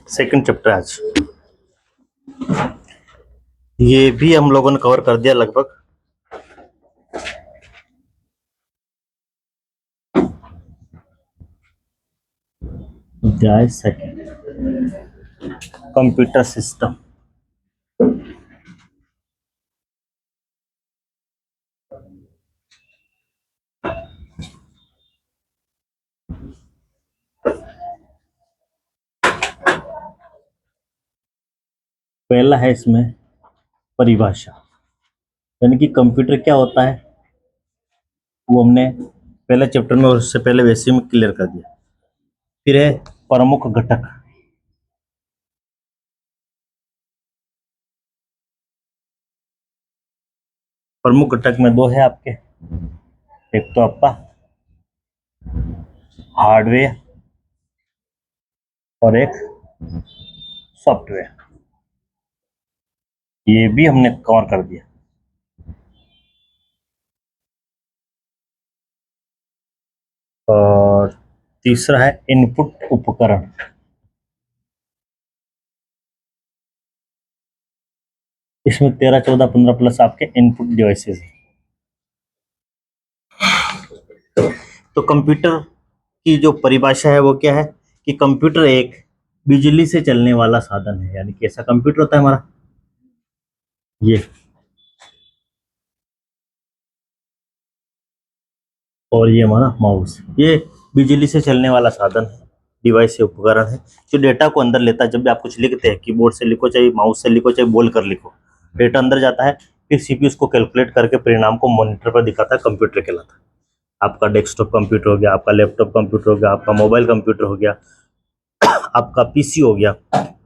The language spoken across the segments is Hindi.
सेकंड चैप्टर आज ये भी हम लोगों ने कवर कर दिया लगभग। अध्याय सेकंड, कंप्यूटर सिस्टम। पहला है इसमें परिभाषा, यानी कि कंप्यूटर क्या होता है वो हमने पहले चैप्टर में और उससे पहले वैसे में क्लियर कर दिया। फिर है प्रमुख घटक। प्रमुख घटक में दो है आपके, एक तो आपका हार्डवेयर और एक सॉफ्टवेयर। ये भी हमने कवर कर दिया। और तीसरा है इनपुट उपकरण। इसमें 13, 14, 15 प्लस आपके इनपुट डिवाइसेस हैं। तो कंप्यूटर की जो परिभाषा है वो क्या है कि कंप्यूटर एक बिजली से चलने वाला साधन है, यानी कि ऐसा कंप्यूटर होता है हमारा ये, और ये हमारा माउस, ये बिजली से चलने वाला साधन है, डिवाइस है, उपकरण है जो डेटा को अंदर लेता है। जब भी आप कुछ लिखते हैं, कीबोर्ड से लिखो चाहे माउस से लिखो चाहे बोल कर लिखो, डेटा अंदर जाता है, फिर सीपीयू उसको कैलकुलेट करके परिणाम को मॉनिटर पर दिखाता है, कंप्यूटर कहलाता है। आपका डेस्कटॉप कंप्यूटर हो गया, आपका लैपटॉप कंप्यूटर हो गया, आपका मोबाइल कंप्यूटर हो गया, आपका पीसी हो गया,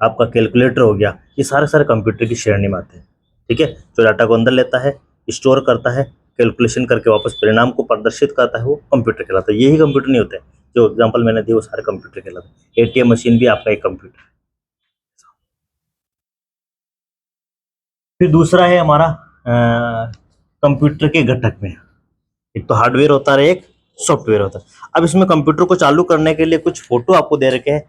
आपका कैलकुलेटर हो गया, ये सारे सारे कंप्यूटर की श्रेणी में आते हैं। ठीक है, जो डाटा को अंदर लेता है, स्टोर करता है, कैलकुलेशन करके वापस परिणाम को प्रदर्शित करता है, वो कंप्यूटर कहलाता है। यही कंप्यूटर नहीं होते हैं, जो एग्जांपल मैंने दिए वो सारे कंप्यूटर कहलाते हैं। एटीएम मशीन भी आपका एक कंप्यूटर है। फिर दूसरा है हमारा कंप्यूटर के घटक में, एक तो हार्डवेयर होता है, एक सॉफ्टवेयर होता है। अब इसमें कंप्यूटर को चालू करने के लिए कुछ फोटो आपको दे रखे हैं,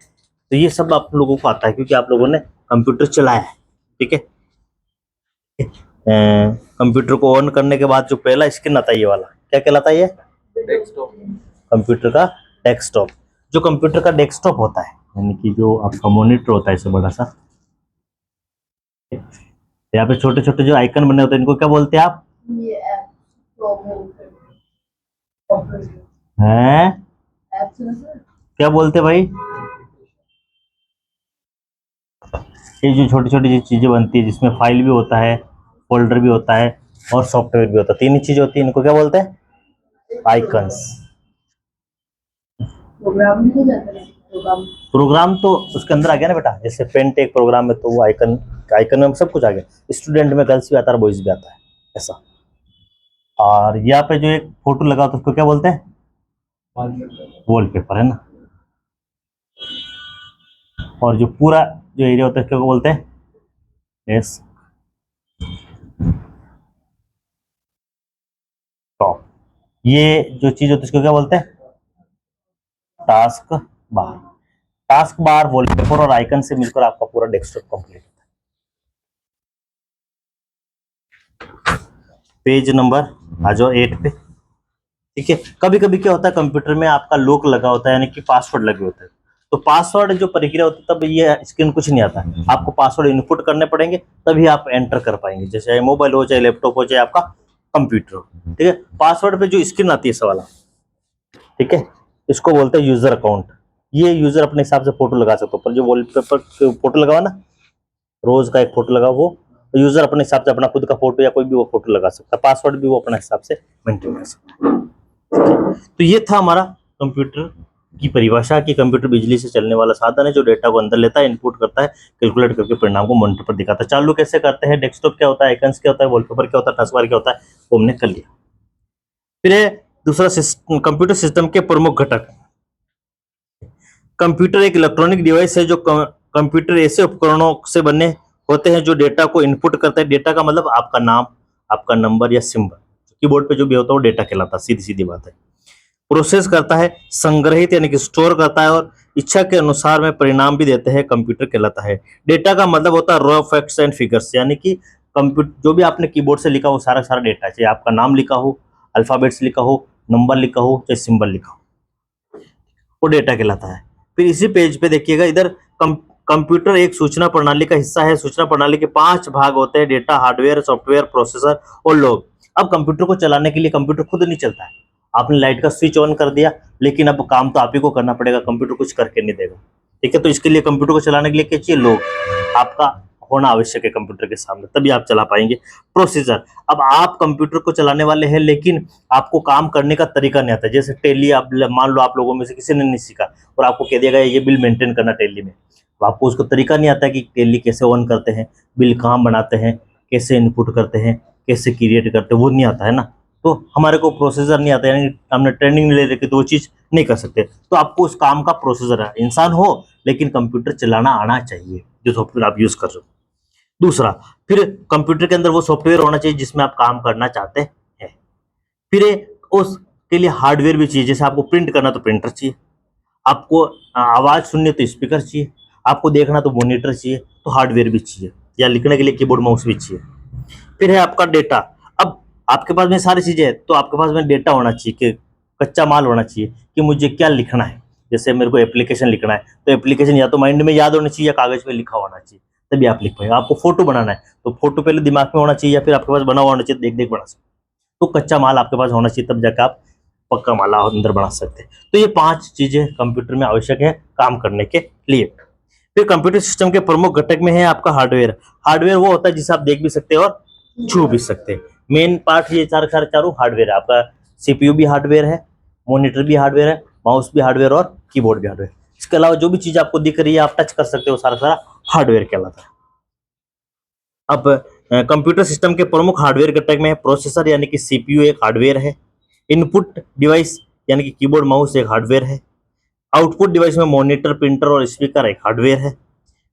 तो ये सब आप लोगों को आता है क्योंकि आप लोगों ने कंप्यूटर चलाया है। ठीक है, कंप्यूटर को ऑन करने के बाद जो पहला स्क्रीन आता है ये वाला क्या कहलाता है? ये डेस्कटॉप, कंप्यूटर का डेस्कटॉप। जो कंप्यूटर का डेस्कटॉप होता है, यानी कि जो आपका मॉनिटर होता है इसे बड़ा सा, यहाँ पे छोटे छोटे जो आइकन बने होते हैं इनको क्या बोलते हैं आप? हैं क्या बोलते हैं भाई? ये जो छोटी छोटी चीजें बनती है जिसमें फाइल भी होता है, फोल्डर भी होता है और सॉफ्टवेयर भी होता है, तीन ही चीजें होती है, इनको क्या बोलते हैं? आइकन्स। प्रोग्राम तो उसके अंदर आ गया ना बेटा, जैसे पेंट एक प्रोग्राम है तो वो आइकन, आइकन में सब कुछ आ गया। स्टूडेंट में गर्ल्स भी आता है, बॉयज भी आता है, ऐसा। और यहाँ पे जो एक फोटो लगा तो उसको क्या बोलते हैं? वॉलपेपर, है ना। और जो पूरा जो एरिया होता है क्या बोलते हैं? Desk top. ये जो चीज होती है इसको क्या बोलते हैं? Task bar. Task bar, wallpaper और आइकन से मिलकर आपका पूरा डेस्कटॉप कंप्लीट होता है। पेज नंबर आ जाओ 8 पे। ठीक है, कभी कभी क्या होता है कंप्यूटर में आपका लॉक लगा होता है, यानी कि पासवर्ड लगे होते हैं, तो पासवर्ड जो प्रक्रिया होती है तब ये स्क्रीन कुछ नहीं आता है, आपको पासवर्ड इनपुट करने पड़ेंगे तभी आप एंटर कर पाएंगे, जैसे मोबाइल हो चाहे लैपटॉप हो चाहे आपका कंप्यूटर हो। ठीक है, पासवर्ड पे जो स्क्रीन आती है इस वाला, ठीक है, इसको बोलते हैं यूजर अकाउंट। ये यूजर अपने हिसाब से फोटो लगा सकते हो, पर जो वॉलपेपर फोटो लगा ना, रोज का एक फोटो लगा, वो यूजर अपने हिसाब से अपना खुद का फोटो या कोई भी वो फोटो लगा सकता है, पासवर्ड भी वो अपने हिसाब से मेंटेन कर सकता है। तो ये था हमारा कंप्यूटर की परिभाषा कि कंप्यूटर बिजली से चलने वाला साधन है जो डेटा को अंदर लेता है, इनपुट करता है, कैलकुलेट करके परिणाम को मॉनिटर पर दिखाता है। चालू कैसे करते हैं, डेस्कटॉप क्या होता है, आइकन्स क्या होता है, वॉलपेपर क्या होता है, टास्क बार क्या होता है, वो हमने कर लिया। फिर है दूसरा कंप्यूटर सिस्टम के प्रमुख घटक। कंप्यूटर एक इलेक्ट्रॉनिक डिवाइस है जो कंप्यूटर ऐसे उपकरणों से बने होते हैं जो डेटा को इनपुट करते हैं। डेटा का मतलब आपका नाम, आपका नंबर या सिंबल, कीबोर्ड पे जो भी होता है वो डेटा कहलाता है, सीधी सीधी बात है। प्रोसेस करता है, संग्रहित यानी कि स्टोर करता है और इच्छा के अनुसार में परिणाम भी देते हैं, कंप्यूटर कहलाता है। डेटा का मतलब होता है रॉ फैक्ट्स एंड फिगर्स, यानी कि कंप्यूटर जो भी आपने कीबोर्ड से लिखा हो सारा सारा डेटा, चाहे आपका नाम लिखा हो, अल्फाबेट्स लिखा हो, नंबर लिखा हो, चाहे सिंबल लिखा हो, वो डेटा कहलाता है। फिर इसी पेज पे देखिएगा इधर कंप्यूटर एक सूचना प्रणाली का हिस्सा है। सूचना प्रणाली के 5 भाग होते हैं, डेटा, हार्डवेयर, सॉफ्टवेयर, प्रोसेसर और लोग। अब कंप्यूटर को चलाने के लिए कंप्यूटर खुद नहीं चलता है, आपने लाइट का स्विच ऑन कर दिया, लेकिन अब काम तो आप ही को करना पड़ेगा, कंप्यूटर कुछ करके नहीं देगा। ठीक है, तो इसके लिए कंप्यूटर को चलाने के लिए क्या चाहिए? लोग, आपका होना आवश्यक है कंप्यूटर के सामने, तभी आप चला पाएंगे। प्रोसीजर, अब आप कंप्यूटर को चलाने वाले हैं लेकिन आपको काम करने का तरीका नहीं आता। जैसे टैली, आप मान लो आप लोगों में से किसी ने नहीं सीखा और आपको कह दिया गया ये बिल मेंटेन करना टैली में, तो आपको उसको तरीका नहीं आता कि टैली कैसे ऑन करते हैं, बिल कहाँ बनाते हैं, कैसे इनपुट करते हैं, कैसे क्रिएट करते हैं, वो नहीं आता है ना। तो हमारे को प्रोसीजर नहीं आता, यानी हमने ट्रेनिंग नहीं ले रखी तो वो चीज़ नहीं कर सकते। तो आपको उस काम का प्रोसीजर है, इंसान हो लेकिन कंप्यूटर चलाना आना चाहिए जो सॉफ्टवेयर आप यूज कर रहे हो। दूसरा, फिर कंप्यूटर के अंदर वो सॉफ्टवेयर होना चाहिए जिसमें आप काम करना चाहते हैं। फिर उसके लिए हार्डवेयर भी चाहिए, जैसे आपको प्रिंट करना तो प्रिंटर चाहिए, आपको आवाज सुननी तो स्पीकर चाहिए, आपको देखना तो मॉनिटर चाहिए, तो हार्डवेयर भी चाहिए, या लिखने के लिए कीबोर्ड माउस भी चाहिए। फिर है आपका डेटा। अब आपके पास में सारी चीजें हैं तो आपके पास में डेटा होना चाहिए, कि कच्चा माल होना चाहिए कि मुझे क्या लिखना है। जैसे मेरे को एप्लीकेशन लिखना है तो एप्लीकेशन या तो माइंड में याद होनी चाहिए या कागज पे लिखा होना चाहिए, तभी आप लिख पाएंगे। आपको फोटो बनाना है तो फोटो पहले दिमाग में होना चाहिए या फिर आपके पास बना हुआ होना चाहिए, देख देख बना सकते। तो कच्चा माल आपके पास होना चाहिए, तब जाकर आप पक्का माल अंदर बना सकते हैं। तो ये 5 चीजें कंप्यूटर में आवश्यक है काम करने के लिए। फिर कंप्यूटर सिस्टम के प्रमुख घटक में है आपका हार्डवेयर। हार्डवेयर वो होता है जिसे आप देख भी सकते हैं और छू भी सकते हैं। मेन पार्ट ये चारों हार्डवेयर है। आपका सीपीयू भी हार्डवेयर है, मॉनिटर भी हार्डवेयर है, माउस भी हार्डवेयर और कीबोर्ड भी हार्डवेयर। इसके अलावा जो भी चीज आपको दिख रही है आप टच कर सकते हो, सारा सारा हार्डवेयर कहलाता है। अब कंप्यूटर सिस्टम के प्रमुख हार्डवेयर घटक में है प्रोसेसर, यानी कि सीपीयू एक हार्डवेयर है। इनपुट डिवाइस यानी कि कीबोर्ड माउस एक हार्डवेयर है। आउटपुट डिवाइस में मॉनिटर, प्रिंटर और स्पीकर एक हार्डवेयर है।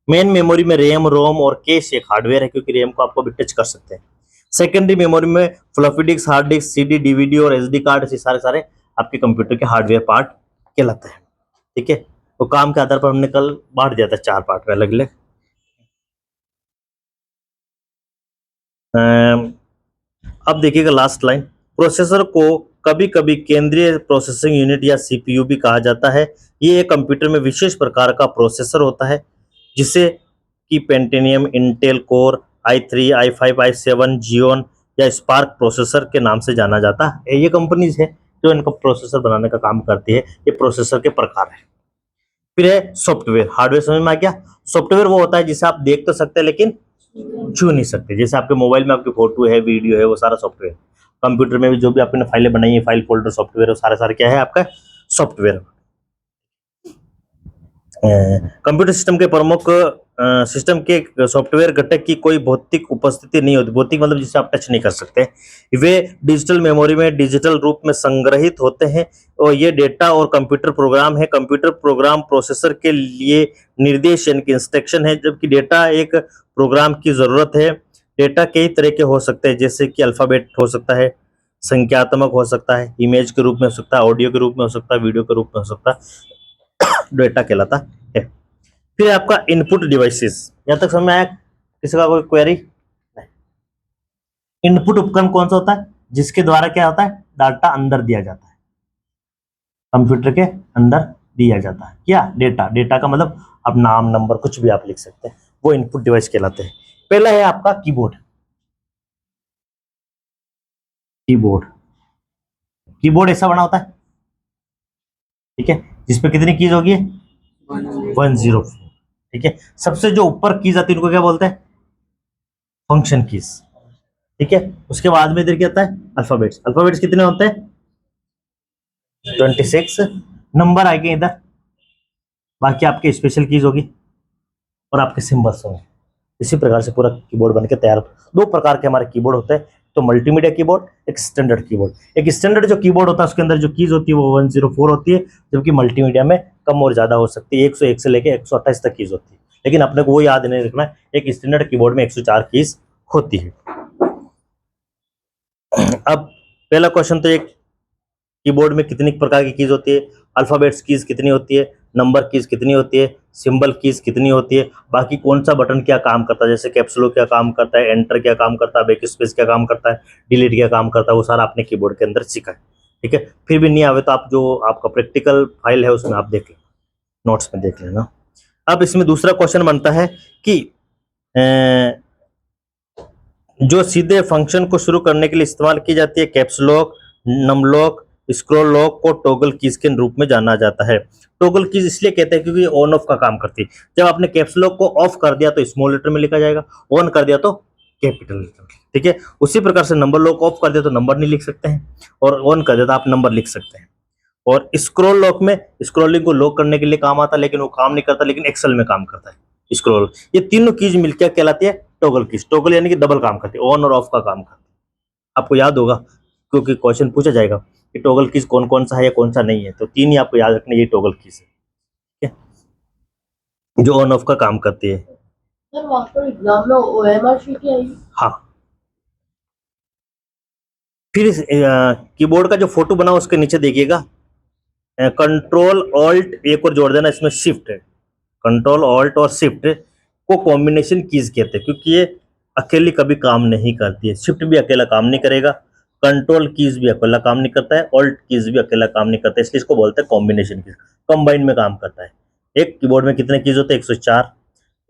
मेन मेमोरी में रैम, रोम और कैश एक हार्डवेयर है, क्योंकि रैम को आपको भी टच कर सकते हैं। सेकेंडरी मेमोरी में floppy disk, hard disk, CD, DVD और एसडी कार्ड, ऐसे सारे सारे आपके कंप्यूटर के हार्डवेयर पार्ट कहलाते हैं। ठीक है, तो काम के आधार पर हमने कल बांट दिया था 4 पार्ट में अलग अलग। अब देखिएगा लास्ट लाइन, प्रोसेसर को कभी कभी केंद्रीय प्रोसेसिंग यूनिट या सीपीयू भी कहा जाता है। ये एक कंप्यूटर में विशेष प्रकार का प्रोसेसर होता है जिसे कि Pentium, Intel core i3, i5, i7, Xeon या स्पार्क प्रोसेसर के नाम से जाना जाता है। ये कंपनीज है जो इनका प्रोसेसर बनाने का काम करती है। ये प्रोसेसर के प्रकार है। फिर है सॉफ्टवेयर। हार्डवेयर समझ में आ गया। सॉफ्टवेयर वो होता है जिसे आप देख तो सकते हैं लेकिन छू नहीं सकते। जैसे आपके मोबाइल में आपकी फोटो है, वीडियो है, वो सारा सॉफ्टवेयर। कंप्यूटर में भी जो भी आपने फाइलें बनाई है, फाइल फोल्डर सॉफ्टवेयर, सारा सारा क्या है आपका सॉफ्टवेयर। कंप्यूटर सिस्टम के प्रमुख सिस्टम के सॉफ्टवेयर घटक की कोई भौतिक उपस्थिति नहीं होती। भौतिक मतलब जिसे आप टच नहीं कर सकते। वे डिजिटल मेमोरी में डिजिटल रूप में संग्रहित होते हैं और ये डेटा और कंप्यूटर प्रोग्राम है। कंप्यूटर प्रोग्राम प्रोसेसर के लिए निर्देश यानी कि इंस्ट्रक्शन है, जबकि डेटा एक प्रोग्राम की जरूरत है। डेटा कई तरह के हो सकते हैं, जैसे कि अल्फाबेट हो सकता है, संख्यात्मक हो सकता है, इमेज के रूप में हो सकता है, ऑडियो के रूप में हो सकता है, वीडियो के रूप में हो सकता है, डेटा कहलाता है। फिर आपका इनपुट डिवाइसेस, यहां तक समझ में आया? किसी का कोई क्वेरी? इनपुट उपकरण कौन सा होता है? जिसके द्वारा क्या होता है, डाटा अंदर दिया जाता है, कंप्यूटर के अंदर दिया जाता है। क्या? डेटा। डेटा का मतलब आप नाम, नंबर, कुछ भी आप लिख सकते हैं, वो इनपुट डिवाइस कहलाते हैं। पहला है आपका कीबोर्ड। कीबोर्ड, कीबोर्ड ऐसा बना होता है, ठीक है, जिसपे कितनी कीज होगी? 104। ठीक है, सबसे जो ऊपर कीज आती है उनको क्या बोलते हैं? Function keys. ठीक है, उसके बाद में इधर क्या आता है? अल्फाबेट्स। अल्फाबेट्स कितने होते हैं? 26 नंबर आएंगे इधर, बाकी आपके स्पेशल कीज होगी और आपके सिंबल्स होंगे। इसी प्रकार से पूरा कीबोर्ड बनके तैयार। 2 प्रकार के हमारे कीबोर्ड होते हैं, तो मल्टीमीडिया कीबोर्ड, एक स्टैंडर्ड कीबोर्ड। एक स्टैंडर्ड जो कीबोर्ड होता है उसके अंदर जो कीज होती है वो 104 होती है, जबकि मल्टीमीडिया में कम और ज्यादा हो सकती है, 101 से लेकर 128 तक कीज होती है। लेकिन अपने को वो याद नहीं रखना है, एक स्टैंडर्ड कीबोर्ड में 104 कीज होती है। अब पहला क्वेश्चन तो एक कीबोर्ड में कितनी प्रकार की कीज होती है, अल्फाबेट्स कीज कितनी होती है, नंबर कीज कितनी होती है, सिंबल कीज कितनी होती है, बाकी कौन सा बटन क्या काम करता है, जैसे कैप्स लॉक क्या काम करता है, एंटर क्या काम करता है, बैक स्पेस क्या काम करता है, डिलीट क्या काम करता है, वो सारा आपने कीबोर्ड के अंदर सीखा है। ठीक है, फिर भी नहीं आवे तो आप जो आपका प्रैक्टिकल फाइल है उसमें आप देख लें, नोट्स में देख लेना। अब इसमें दूसरा क्वेश्चन बनता है कि जो सीधे फंक्शन को शुरू करने के लिए इस्तेमाल की जाती है caps lock, num lock, scroll lock को टॉगल कीज के रूप में जाना जाता है। टॉगल कीज इसलिए कहते हैं क्योंकि ऑन ऑफ का काम करती है। जब आपने कैप्स लॉक को ऑफ कर दिया तो स्मॉल लेटर में लिखा जाएगा, ऑन कर दिया तो कैपिटल लेटर में। ठीक है, उसी प्रकार से नंबर लॉक ऑफ कर दिया तो नंबर नहीं लिख सकते हैं, और ऑन कर दिया तो आप नंबर लिख सकते हैं। और स्क्रॉल लॉक में स्क्रॉलिंग को लॉक करने के लिए काम आता है, लेकिन वो काम नहीं करता, लेकिन एक्सेल में काम करता है स्क्रॉल। ये तीनों कीज मिलकर कहलाती है टॉगल कीज। टॉगल यानी कि डबल काम करती है, ऑन और ऑफ का काम करती है। आपको याद होगा क्योंकि क्वेश्चन पूछा जाएगा कि टॉगल कीज कौन कौन सा है या कौन सा नहीं है, तो तीन ही आपको याद रखना, ये टॉगल कीज है, ठीक है, जो ऑन ऑफ का काम करती है। सर वहाँ पर एग्जाम में ओएमआर शीट ही आई। हाँ, फिर कीबोर्ड का जो फोटो बना उसके नीचे देखिएगा, कंट्रोल ऑल्ट एक और जोड़ देना, इसमें शिफ्ट है। कंट्रोल ऑल्ट और शिफ्ट को कॉम्बिनेशन कीज कहते हैं, क्योंकि ये अकेली कभी काम नहीं करती है। शिफ्ट भी अकेला काम नहीं करेगा, कंट्रोल कीज भी अकेला काम नहीं करता है, ऑल्ट कीज भी अकेला काम नहीं करता है, इसलिए इसको बोलते हैं कॉम्बिनेशन कीज, कंबाइन में काम करता है। एक कीबोर्ड में कितने कीज होते हैं? 104।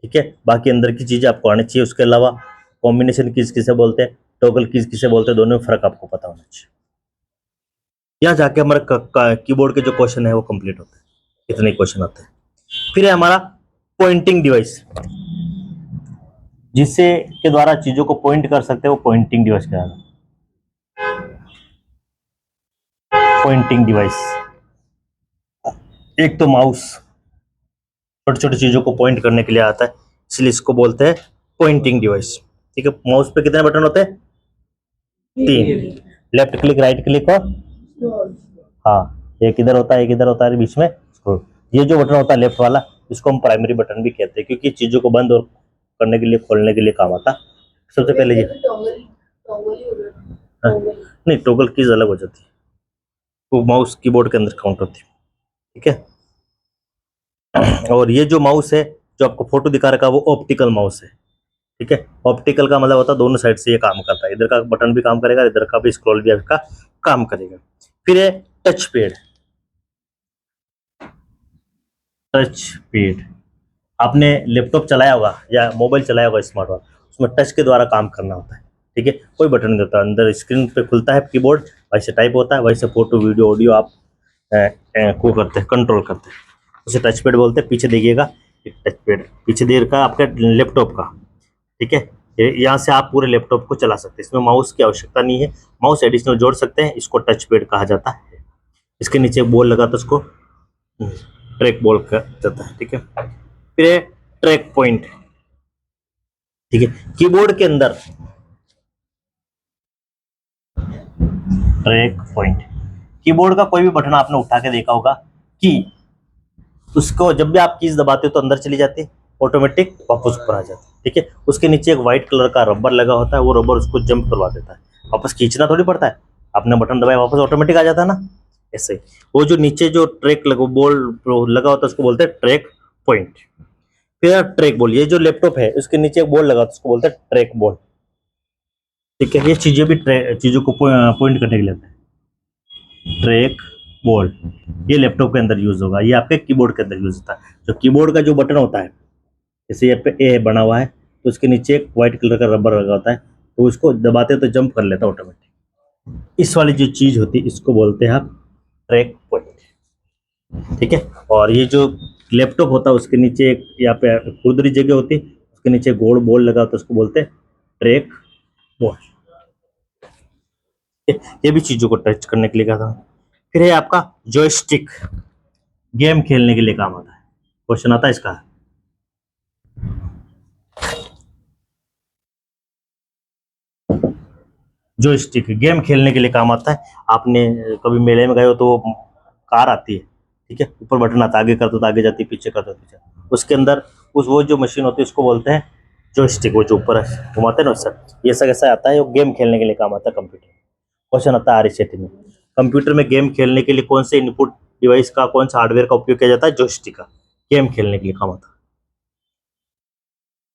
ठीक है, बाकी अंदर की चीजें आपको आनी चाहिए। उसके अलावा कॉम्बिनेशन कीज किसे बोलते हैं, टॉगल कीज किसे बोलते हैं, दोनों में फर्क आपको पता होना चाहिए। यहाँ जाके हमारा कीबोर्ड के जो क्वेश्चन है वो कंप्लीट होते हैं, इतने क्वेश्चन आते हैं। फिर है हमारा पॉइंटिंग डिवाइस, जिससे के द्वारा चीजों को पॉइंट कर सकते हैं, वो पॉइंटिंग डिवाइस कहलाता है। पॉइंटिंग डिवाइस, एक तो माउस छोटी छोटी चीजों को पॉइंट करने के लिए आता है, इसलिए इसको बोलते हैं पॉइंटिंग डिवाइस। ठीक है, माउस पे कितने बटन होते हैं? 3, लेफ्ट क्लिक, राइट क्लिक और हाँ, एक इधर होता है, एक इधर होता है, बीच में स्क्रॉल। ये जो बटन होता है लेफ्ट वाला, इसको हम प्राइमरी बटन भी कहते हैं, क्योंकि चीजों को बंद और करने के लिए, खोलने के लिए काम आता है। सबसे पहले ये नहीं, टॉगल कीज अलग हो जाती है, वो माउस कीबोर्ड के अंदर काउंट होती है। ठीक है, और ये जो माउस है जो आपको फोटो दिखा रखा है, वो ऑप्टिकल माउस है। ठीक है, ऑप्टिकल का मतलब होता है दोनों साइड से ये काम करता है, इधर का बटन भी काम करेगा, इधर का भी स्क्रॉल भी आपका काम करेगा। फिर है टच पैड। टच पैड, आपने लैपटॉप चलाया होगा या मोबाइल चलाया होगा स्मार्ट वाला, उसमें टच के द्वारा काम करना होता है। ठीक है, कोई बटन नहीं होता, अंदर स्क्रीन पे खुलता है कीबोर्ड, वैसे टाइप होता है, वैसे फोटो वीडियो ऑडियो आप को करते हैं, कंट्रोल करते हैं, उसे टच पैड बोलते हैं। पीछे देखिएगा एक टच पैड, पीछे देर का आपका लैपटॉप का। ठीक है, यहाँ से आप पूरे लैपटॉप को चला सकते हैं, इसमें माउस की आवश्यकता नहीं है, माउस एडिशनल जोड़ सकते हैं, इसको टच पैड कहा जाता है। इसके नीचे बॉल लगा तो उसको ट्रैक बॉल कहा जाता है। ठीक है, फिर ट्रैक पॉइंट। ठीक है, कीबोर्ड के अंदर ट्रैक पॉइंट, कीबोर्ड का कोई भी बटन आपने उठा के देखा होगा कि उसको जब भी आप कीज दबाते हो तो अंदर चली जाती है, ऑटोमेटिक वापस ऊपर आ जाती है। ठीक है, उसके नीचे एक व्हाइट कलर का रबर लगा होता है, वो रबर उसको जंप करवा देता है, वापस खींचना थोड़ी पड़ता है, आपने बटन दबाया वापस ऑटोमेटिक आ जाता है ना। ऐसे ही वो जो नीचे जो ट्रैक लगा बॉल लगा होता है उसको बोलते हैं ट्रैक पॉइंट। फिर ट्रैक बॉल, ये जो लैपटॉप है उसके नीचे एक बॉल लगा होता है उसको बोलते हैं ट्रैक बॉल। ठीक है, ये चीजें भी चीजों को पॉइंट करने के लिए होता है। ट्रैक बॉल ये लैपटॉप के अंदर यूज होगा, ये आपके कीबोर्ड के अंदर यूज होता है। जो कीबोर्ड का जो बटन होता है, जैसे ये पे ए बना हुआ है तो उसके नीचे एक व्हाइट कलर का रबर लगा होता है, तो उसको दबाते तो जंप कर लेता है ऑटोमेटिक। इस वाली जो चीज होती है इसको बोलते हैं आप ट्रैक पॉइंट। ठीक है, और ये जो लैपटॉप होता है उसके नीचे एक यहाँ पे खुरदरी जगह होती है, उसके नीचे गोल बॉल लगा होता है, उसको बोलते हैं ट्रैक बॉल। ये भी चीजों को टच करने के लिए कहा था। फिर है आपका जॉयस्टिक, गेम खेलने के लिए काम आता है। क्वेश्चन आता है इसका, जॉयस्टिक गेम खेलने के लिए काम आता है। आपने कभी मेले में गए हो तो कार आती है, ठीक है, ऊपर बटन आता है, आगे कर दो तो आगे जाती है, पीछे कर दो तो पीछे, उसके अंदर उस वो जो मशीन होती है उसको बोलते हैं जॉयस्टिक, वो जो ऊपर घुमाते हैं ना उससे, ये सब ऐसा आता है, वो गेम खेलने के लिए काम आता है कंप्यूटर। क्वेश्चन आता है आरईसीटी में, कंप्यूटर में गेम खेलने के लिए कौन से इनपुट डिवाइस का, कौन सा हार्डवेयर का उपयोग किया जाता है? जॉयस्टिक का, गेम खेलने के लिए काम आता है।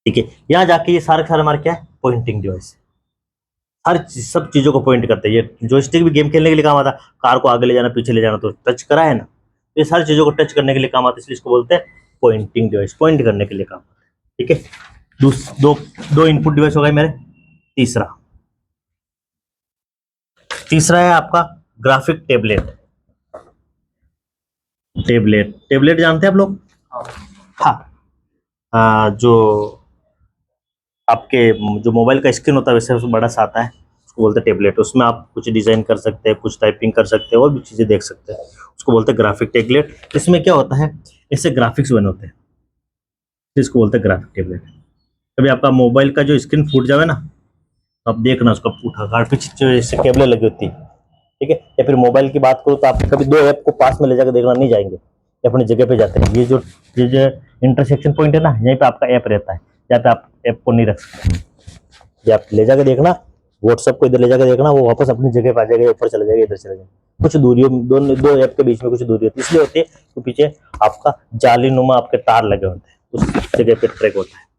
ठीक है, यहाँ जाके ये सारे सारे हमारे क्या है? पॉइंटिंग डिवाइस, सब चीजों को पॉइंट करते हैं। ये जॉयस्टिक भी गेम खेलने के लिए काम आता है, कार को आगे ले जाना पीछे ले जाना तो टच करा है ना, तो ये सारी चीजों को टच करने के लिए काम आता है, इसलिए इसको बोलते हैं पॉइंटिंग डिवाइस, पॉइंट करने के लिए काम आता है। ठीक है, दो दो इनपुट डिवाइस हो गए मेरे। तीसरा है आपका ग्राफिक टेबलेट। टेबलेट जानते हैं आप लोग? हाँ, जो आपके जो मोबाइल का स्क्रीन होता है वैसे उसमें बड़ा सा आता है, उसको बोलते हैं टेबलेट। उसमें आप कुछ डिजाइन कर सकते हैं, कुछ टाइपिंग कर सकते हैं और भी चीजें देख सकते हैं, उसको बोलते हैं ग्राफिक टेबलेट। इसमें क्या होता है, इससे ग्राफिक्स बने होते हैं, इसको बोलते हैं ग्राफिक टेबलेट। कभी आपका मोबाइल का जो स्क्रीन फूट जाए ना, तो आप देखना उसका उठा काट पीछे जैसे केबलें लगी होती है, ठीक है। या फिर मोबाइल की बात करो तो आप कभी दो ऐप को पास में ले जाकर देखना नहीं जाएंगे, ये अपनी जगह पे जाते हैं। ये जो इंटरसेक्शन पॉइंट है ना, यहीं पे आपका ऐप रहता है, जहाँ पे आप ऐप को नहीं रख सकते। ये आप ले जाकर देखना, व्हाट्सएप को इधर ले जाकर देखना, वो वापस अपनी जगह पे आ जाएगा, ऊपर चला जाएगा, इधर चला जाएगा। कुछ दूरी दो ऐप के बीच में कुछ दूरी होती है, इसलिए होती है तो पीछे आपका जाली नुमा आपके तार लगे होते हैं, उस जगह पे ट्रैक होता है।